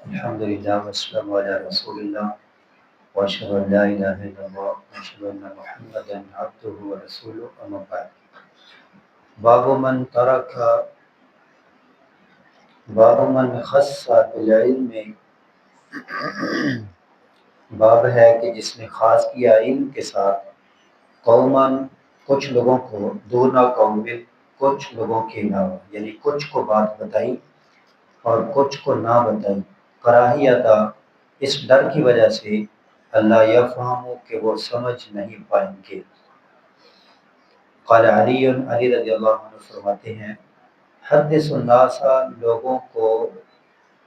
الحمد لله والسلام على رسول الله وأشهد أن لا إله إلا الله وأشهد أن محمدا عبده ورسوله أما بعد باب من ترك باب من خص بالعلم باب ہے کہ جس نے خاص کیا علم کے ساتھ قوماً کچھ لوگوں کو دون قوم کچھ لوگوں کے علاوہ، یعنی کچھ کو بات بتائی اور کچھ کو نہ بتائی، کراہیتا اس ڈر کی وجہ سے اللہ یفہمو کہ وہ سمجھ نہیں پائیں گے۔ قال علی رضی اللہ عنہ فرماتے ہیں، حدث الناس، لوگوں کو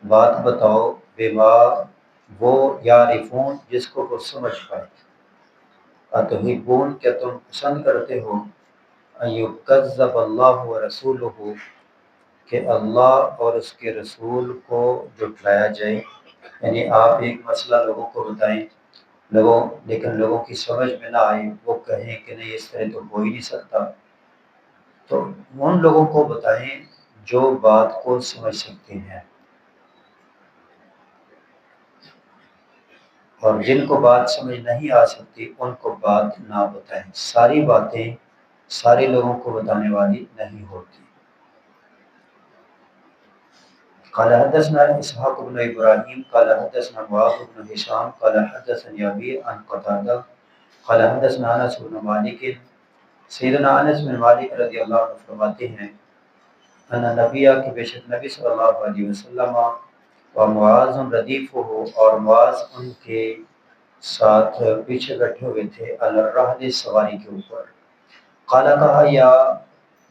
بات بتاؤ، بما وہ یعرفون، جس کو وہ سمجھ پائے۔ اتحبون، کہ تم پسند کرتے ہو، ان یکذب اللہ ورسولہ، کہ اللہ اور اس کے رسول کو جھٹلایا جائے، یعنی آپ ایک مسئلہ لوگوں کو بتائیں لیکن لوگوں کی سمجھ میں نہ آئے، وہ کہیں کہ نہیں اس طرح تو ہو ہی نہیں سکتا، تو ان لوگوں کو بتائیں جو بات کو سمجھ سکتے ہیں، اور جن کو بات سمجھ نہیں آ سکتی ان کو بات نہ بتائیں۔ ساری باتیں سارے لوگوں کو بتانے والی نہیں ہوتی۔ قال حدثنا اسحاق بن ابراہیم قال حدثنا معاذ بن هشام قال حدثني ابي عن قتادہ قال حدثنا انس بن مالک، سیدنا انس بن مالک رضی اللہ عنہ فرماتے ہیں، ان نبی، کہ بے شک نبی صلی اللہ علیہ وسلم، و معاذ ردیفہ، اور معاذ ان کے ساتھ پیچھے بیٹھے ہوئے تھے، الرحل، سواری کے اوپر۔ قال کہا، یا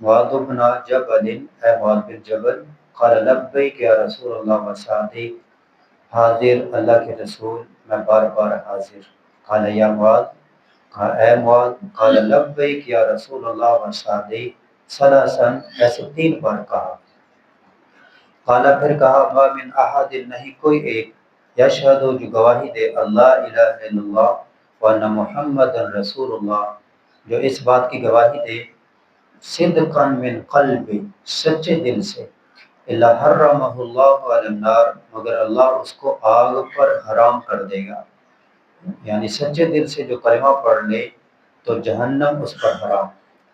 معاذ بن جبل، اے معاذ بن جبل، قال لبیک یا رسول اللہ وسعدی، حاضر اللہ کے رسول، میں بار بار حاضر۔ قال یا معاذ، کہا اے معاذ، قال لبیک یا رسول اللہ وسعدی، ثلاثا، ایسے 3 بار کہا۔ قال پھر کہا، ما من احد، نہیں کوئی ایک، یشہد، جو گواہی دے، اللہ الہ الا اللہ وان محمد رسول اللہ، جو اس بات کی گواہی دے، صدقا من قلب، سچے دل سے، الا حرمہ اللہ علی النار، مگر اللہ اس کو آگ پر حرام کر دے گا، یعنی سچے دل سے جو کلمہ پڑھ لے تو جہنم اس پر حرام۔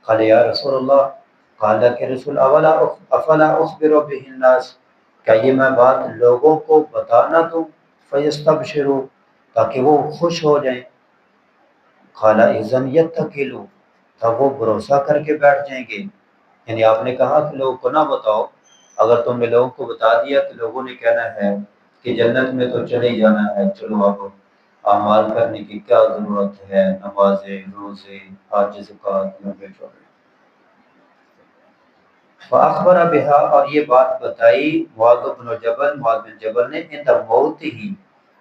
قال یا رسول اللہ، قال کہ رسول، افلا اخبر به الناس، کیا یہ میں بات لوگوں کو بتانا دوں، فیستبشروا، تاکہ وہ خوش ہو جائیں۔ قال اذن یتکلوا، تب وہ بھروسہ کر کے بیٹھ جائیں گے، یعنی آپ نے کہا کہ لوگوں کو نہ بتاؤ، اگر تم نے لوگوں کو بتا دیا تو لوگوں نے کہنا ہے کہ جنت میں تو چلے ہی جانا ہے، چلو اب اعمال کرنے کی کیا ضرورت ہے، نمازیں، روزے، حج، زکوٰۃ، نفل چوڑے۔ فاخبر بها، اور یہ بات بتائی معاذ بن جبل نے، عند موت ہی،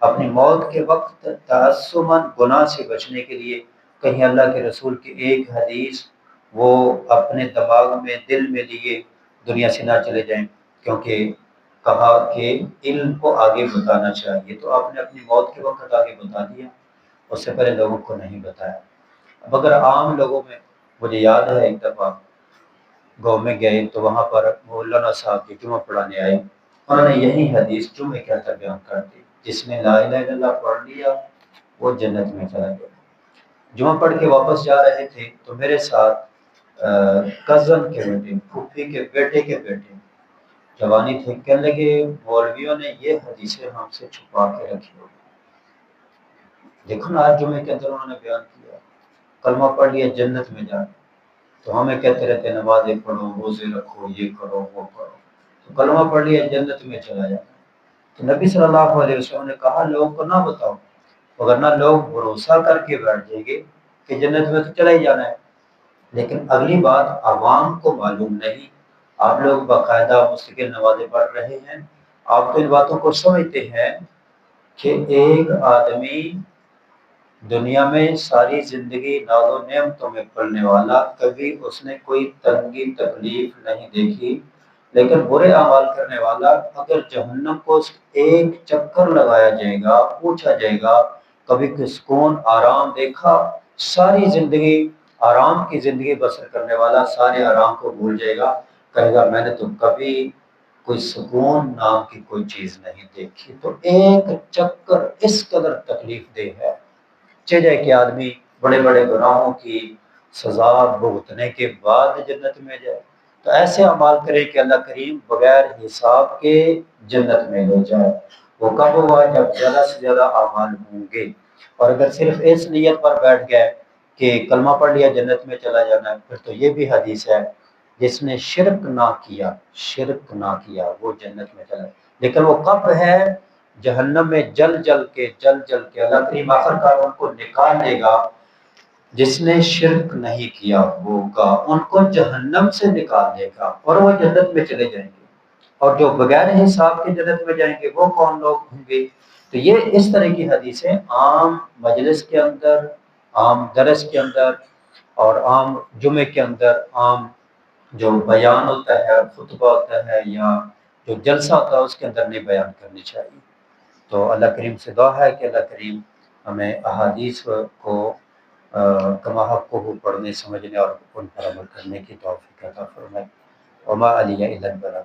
اپنی موت کے وقت، تعصما، گناہ سے بچنے کے لیے، کہیں اللہ کے رسول کی ایک حدیث وہ اپنے دماغ میں، دل میں لیے دنیا سے نہ چلے جائیں، کیونکہ کہا کہ علم کو آگے بتانا چاہیے، تو آپ نے اپنی موت کے وقت آگے بتا دیا، اس سے پہلے لوگوں کو نہیں بتایا۔ اب اگر عام لوگوں میں، مجھے یاد ہے ایک دفعہ گاؤں میں گئے تو وہاں پر مولانا صاحب کے جمعہ پڑھانے آئے، انہوں نے یہی حدیث جمعے کے اندر بیان کر دی، جس نے لا الہ الا اللہ پڑھ لیا وہ جنت میں چلا گیا۔ جمعہ پڑھ کے واپس جا رہے تھے تو میرے ساتھ کزن کے بیٹے، پھوپھی کے بیٹے جوانی تھے، کہنے لگے مولویوں نے یہ حدیثیں ہم سے چھپا کے رکھی ہوئی، دیکھو نا آج جمعے کے اندر انہوں نے بیان کیا، کلمہ پڑھ لیا جنت میں جانا، تو ہمیں کہتے رہتے نمازیں پڑھو، روزے رکھو، یہ کرو وہ کرو، تو کلمہ پڑھ لیا جنت میں چلا جانا۔ تو نبی صلی اللہ علیہ وسلم نے کہا لوگوں کو نہ بتاؤ، وگرنہ لوگ بھروسہ کر کے بیٹھ جائیں گے کہ جنت میں تو چلا ہی جانا ہے، لیکن اگلی بات عوام کو معلوم نہیں، آپ لوگ باقاعدہ مستقل نمازیں پڑھ رہے ہیں، آپ تو ان باتوں کو سمجھتے ہیں کہ ایک آدمی دنیا میں ساری زندگی ناز و نعمتوں میں پلنے والا، کبھی اس نے کوئی تنگی تکلیف نہیں دیکھی، لیکن برے اعمال کرنے والا، اگر جہنم کو ایک چکر لگایا جائے گا، پوچھا جائے گا کبھی سکون آرام دیکھا، ساری زندگی آرام کی زندگی بسر کرنے والا سارے آرام کو بھول جائے گا، کہے گا میں نے تو کبھی کوئی سکون نام کی کوئی چیز نہیں دیکھی۔ تو ایک چکر اس قدر تکلیف دہ ہے، چاہے کہ آدمی بڑے بڑے گناہوں کی سزا بھگتنے کے بعد جنت میں جائے، تو ایسے اعمال کرے کہ اللہ کریم بغیر حساب کے جنت میں لے جائے۔ وہ کب ہوا؟ جب زیادہ سے زیادہ اعمال ہوں گے۔ اور اگر صرف اس نیت پر بیٹھ گئے کہ کلمہ پڑھ لیا جنت میں چلا جانا ہے، پھر تو یہ بھی حدیث ہے جس نے شرک نہ کیا وہ جنت میں چلا، لیکن وہ کب ہے؟ جہنم میں جل جل کے اللہ کریم آخر کار ان کو نکال لے گا۔ جس نے شرک نہیں کیا ہوگا ان کو جہنم سے نکال دے گا اور وہ جنت میں چلے جائیں گے، اور جو بغیر حساب کے جنت میں جائیں گے وہ کون لوگ ہوں گے؟ تو یہ اس طرح کی حدیثیں عام مجلس کے اندر، عام درس کے اندر، اور عام جمعے کے اندر، عام جو بیان ہوتا ہے، خطبہ ہوتا ہے، یا جو جلسہ ہوتا ہے اس کے اندر نہیں بیان کرنی چاہیے۔ تو اللہ کریم سے دعا ہے کہ اللہ کریم ہمیں احادیث کو کما حق کو پڑھنے، سمجھنے اور ان پر عمل کرنے کی توفیق عطا فرمائے۔ وما علی الا البلاغ۔